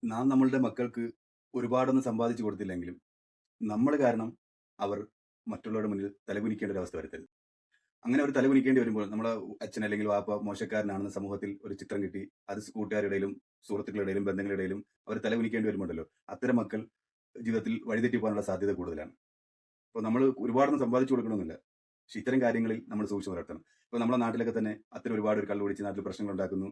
നാം നമ്മളുടെ മക്കൾക്ക് ഒരുപാടൊന്നും സമ്പാദിച്ചു കൊടുത്തില്ലെങ്കിലും നമ്മൾ കാരണം അവർ മറ്റുള്ളവരുടെ മുന്നിൽ തലകുനിക്കേണ്ട ഒരു അവസ്ഥ വരുത്തരുത്. അങ്ങനെ ഒരു തലകുനിക്കേണ്ടി വരുമ്പോൾ നമ്മളെ അച്ഛൻ അല്ലെങ്കിൽ വാപ്പ മോശക്കാരനാണെന്ന് സമൂഹത്തിൽ ഒരു ചിത്രം കിട്ടി അത് കൂട്ടുകാരുടെ ഇടയിലും സുഹൃത്തുക്കളുടെ ഇടയിലും ബന്ധങ്ങളുടെ ഇടയിലും അവർ തലകുനിക്കേണ്ടി വരുമ്പോണ്ടല്ലോ അത്തരം മക്കൾ ജീവിതത്തിൽ വഴിതെറ്റി പോകാനുള്ള സാധ്യത കൂടുതലാണ്. അപ്പോൾ നമ്മൾ ഒരുപാടൊന്നും സമ്പാദിച്ചു കൊടുക്കണമെന്നില്ല. പക്ഷെ ഇത്തരം കാര്യങ്ങളിൽ നമ്മൾ സൂക്ഷിച്ചു പുലർത്തണം. ഇപ്പോൾ നമ്മുടെ നാട്ടിലൊക്കെ തന്നെ അത്തരം ഒരുപാട് ഒരു കള്ളു കുടിച്ച് നാട്ടിൽ പ്രശ്നങ്ങൾ ഉണ്ടാക്കുന്നു,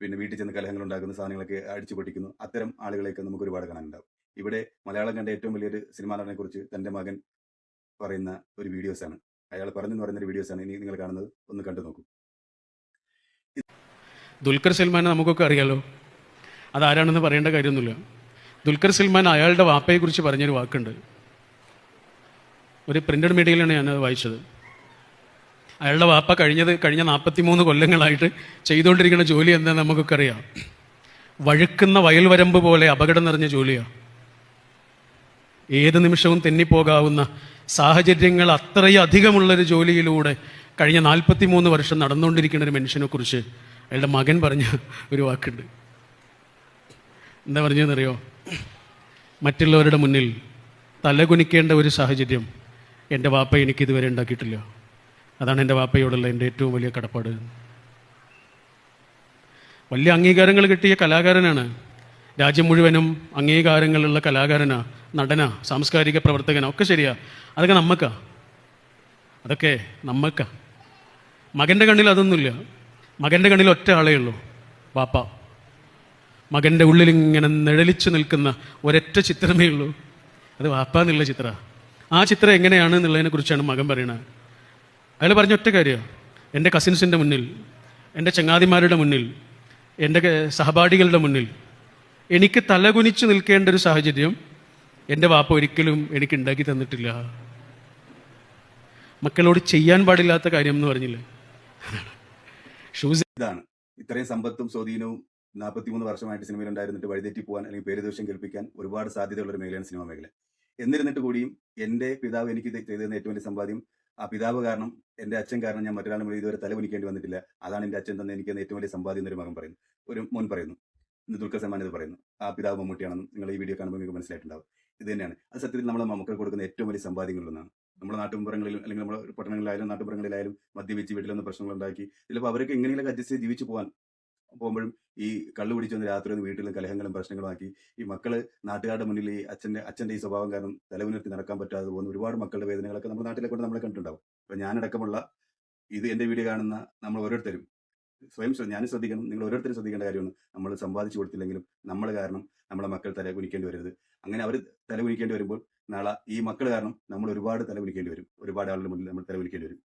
പിന്നെ വീട്ടിൽ ചെന്ന് കലഹങ്ങൾ ഉണ്ടാക്കുന്ന സാധനങ്ങളൊക്കെ അടിച്ചു പൊട്ടിക്കുന്നു. അത്തരം ആളുകളെയൊക്കെ നമുക്ക് ഒരുപാട് കാണാനുണ്ടാവും. ഇവിടെ മലയാളം കണ്ട ഏറ്റവും വലിയൊരു സിനിമാ നടനെ കുറിച്ച് തന്റെ മകൻ പറയുന്ന ഒരു വീഡിയോസാണ്. അയാൾ പറഞ്ഞെന്ന് പറയുന്ന ഒരു വീഡിയോസാണ് ഇനി നിങ്ങൾ കാണുന്നത്. ഒന്ന് കണ്ടു നോക്കൂ. ദുൽഖർ സൽമാനെ നമുക്കൊക്കെ അറിയാലോ. അതാരാണെന്ന് പറയേണ്ട കാര്യമൊന്നുമില്ല. ദുൽഖർ സൽമാൻ അയാളുടെ വാപ്പയെക്കുറിച്ച് പറഞ്ഞൊരു വാക്കുണ്ട്. ഒരു പ്രിന്റഡ് മീഡിയയിലാണ് ഞാനത് വായിച്ചത്. അയാളുടെ വാപ്പ കഴിഞ്ഞ 43 കൊല്ലങ്ങളായിട്ട് ചെയ്തുകൊണ്ടിരിക്കുന്ന ജോലി എന്താണെന്ന് നമുക്കൊക്കെ അറിയാം. വഴുക്കുന്ന വയൽവരമ്പ് പോലെ അപകടം നിറഞ്ഞ ജോലിയാണ്. ഏത് നിമിഷവും തെന്നിപ്പോകാവുന്ന സാഹചര്യങ്ങൾ അത്രയും അധികമുള്ളൊരു ജോലിയിലൂടെ കഴിഞ്ഞ 43 വർഷം നടന്നുകൊണ്ടിരിക്കുന്ന ഒരു മനുഷ്യനെ കുറിച്ച് അയാളുടെ മകൻ പറഞ്ഞ ഒരു വാക്കുണ്ട്. എന്താ പറഞ്ഞതെന്നറിയോ? മറ്റുള്ളവരുടെ മുന്നിൽ തലകുനിക്കേണ്ട ഒരു സാഹചര്യം എൻ്റെ വാപ്പ എനിക്കിതുവരെ ഉണ്ടാക്കിയിട്ടില്ല. അതാണ് എൻ്റെ വാപ്പയോടുള്ള എൻ്റെ ഏറ്റവും വലിയ കടപ്പാട്. വലിയ അംഗീകാരങ്ങൾ കിട്ടിയ കലാകാരനാണ്. രാജ്യം മുഴുവനും അംഗീകാരങ്ങളുള്ള കലാകാരനാ, നടനാ, സാംസ്കാരിക പ്രവർത്തകനാ, ഒക്കെ ശരിയാ. അതൊക്കെ നമ്മക്കാ. മകൻ്റെ കണ്ണിൽ അതൊന്നുമില്ല. മകൻ്റെ കണ്ണിൽ ഒറ്റ ആളേ ഉള്ളൂ, വാപ്പ. മകൻ്റെ ഉള്ളിൽ ഇങ്ങനെ നിഴലിച്ചു നിൽക്കുന്ന ഒരൊറ്റ ചിത്രമേ ഉള്ളൂ, അത് വാപ്പ എന്നുള്ള ചിത്രമാണ്. ആ ചിത്രം എങ്ങനെയാണ് എന്നുള്ളതിനെ കുറിച്ചാണ് മകൻ പറയണത്. അയാൾ പറഞ്ഞ ഒറ്റ കാര്യമാണ്, എൻ്റെ കസിൻസിൻ്റെ മുന്നിൽ, എൻ്റെ ചങ്ങാതിമാരുടെ മുന്നിൽ, എൻ്റെ സഹപാഠികളുടെ മുന്നിൽ എനിക്ക് തലകുനിച്ച് നിൽക്കേണ്ട ഒരു സാഹചര്യം എൻ്റെ വാപ്പ ഒരിക്കലും എനിക്ക് ഉണ്ടാക്കി തന്നിട്ടില്ല. മക്കളോട് ചെയ്യാൻ പാടില്ലാത്ത കാര്യം എന്ന് പറഞ്ഞില്ലേ, ഇതാണ് ഇത്രയും സമ്പത്തും സ്വാധീനവും 43 വർഷമായിട്ട് സിനിമയിൽ ഉണ്ടായിരുന്നിട്ട് വഴിതെറ്റി പോകാൻ അല്ലെങ്കിൽ പേരുദോഷം കേൾപ്പിക്കാൻ ഒരുപാട് സാധ്യതയുള്ള ഒരു മേഖലയാണ് സിനിമാ മേഖല. എന്നിരുന്നിട്ട് കൂടിയും എൻ്റെ പിതാവ് എനിക്ക് ചെയ്തിരുന്ന ഏറ്റവും വലിയ സമ്പാദ്യം, ആ പിതാവ് കാരണം, എൻ്റെ അച്ഛൻ കാരണം ഞാൻ മറ്റൊരാളുടെ മുന്നിൽ ഇതുവരെ തലകുനിക്കേണ്ടി വന്നിട്ടില്ല. അതാണ് എൻ്റെ അച്ഛൻ തന്നെ എനിക്ക് ഏറ്റവും വലിയ സമ്പാദ്യം എന്നൊരു മകൻ പറയുന്നു, ഒരു മോൻ പറയുന്നു. ഇന്ന് ദുൽഖർ സൽമാൻ ഇത് പറയുന്നു. ആ പിതാവ് മമ്മൂട്ടിയാണെന്നും നിങ്ങൾ ഈ വീഡിയോ കാണുമ്പോൾ നിങ്ങൾക്ക് മനസ്സിലായിട്ടുണ്ടാവും. ഇത് തന്നെയാണ് അത് സത്യത്തിൽ നമ്മൾ മക്കൾക്ക് കൊടുക്കുന്ന ഏറ്റവും വലിയ സമ്പാദ്യങ്ങളിലൊന്നാണ്. നമ്മുടെ നാട്ടുമ്പുറങ്ങളിലും അല്ലെങ്കിൽ നമ്മുടെ പട്ടണങ്ങളിലായാലും നാട്ടുപുറങ്ങളിലായാലും മദ്യപിച്ച് വീട്ടിലൊന്ന് പ്രശ്നങ്ങളുണ്ടാക്കി ചിലപ്പോൾ അവരൊക്കെ എങ്ങനെയെങ്കിലും അഡ്ജസ്റ്റ് ചെയ്ത് ജീവിച്ചു പോകുമ്പോഴും ഈ കള്ളു പിടിച്ച് വന്ന് രാത്രി വന്ന് വീട്ടിലും കലഹങ്ങളും പ്രശ്നങ്ങളുമാക്കി ഈ മക്കള് നാട്ടുകാരുടെ മുന്നിൽ ഈ അച്ഛന്റെ ഈ സ്വഭാവം കാരണം തലമുനിർത്തി നടക്കാൻ പറ്റാതെ പോകുന്ന ഒരുപാട് മക്കളുടെ വേദനകളൊക്കെ നമ്മുടെ നാട്ടിലെ കൊണ്ട് നമ്മളെ കണ്ടിട്ടുണ്ടാവും. അപ്പൊ ഞാനടക്കമുള്ള ഇത് എന്റെ വീഡിയോ കാണുന്ന നമ്മൾ ഓരോരുത്തരും ഞാനും ശ്രദ്ധിക്കണം, നിങ്ങൾ ഓരോരുത്തരും ശ്രദ്ധിക്കേണ്ട കാര്യമാണ്. നമ്മൾ സമ്പാദിച്ചു കൊടുത്തില്ലെങ്കിലും നമ്മൾ കാരണം നമ്മളെ മക്കൾ തല കുനിക്കേണ്ടി വരരുത്. അങ്ങനെ അവർ തല കുനിക്കേണ്ടി വരുമ്പോൾ നാളെ ഈ മക്കൾ കാരണം നമ്മൾ ഒരുപാട് തല കുനിക്കേണ്ടി വരും, ഒരുപാട് ആളുടെ മുന്നിൽ നമ്മൾ തല കുനിക്കേണ്ടി വരും.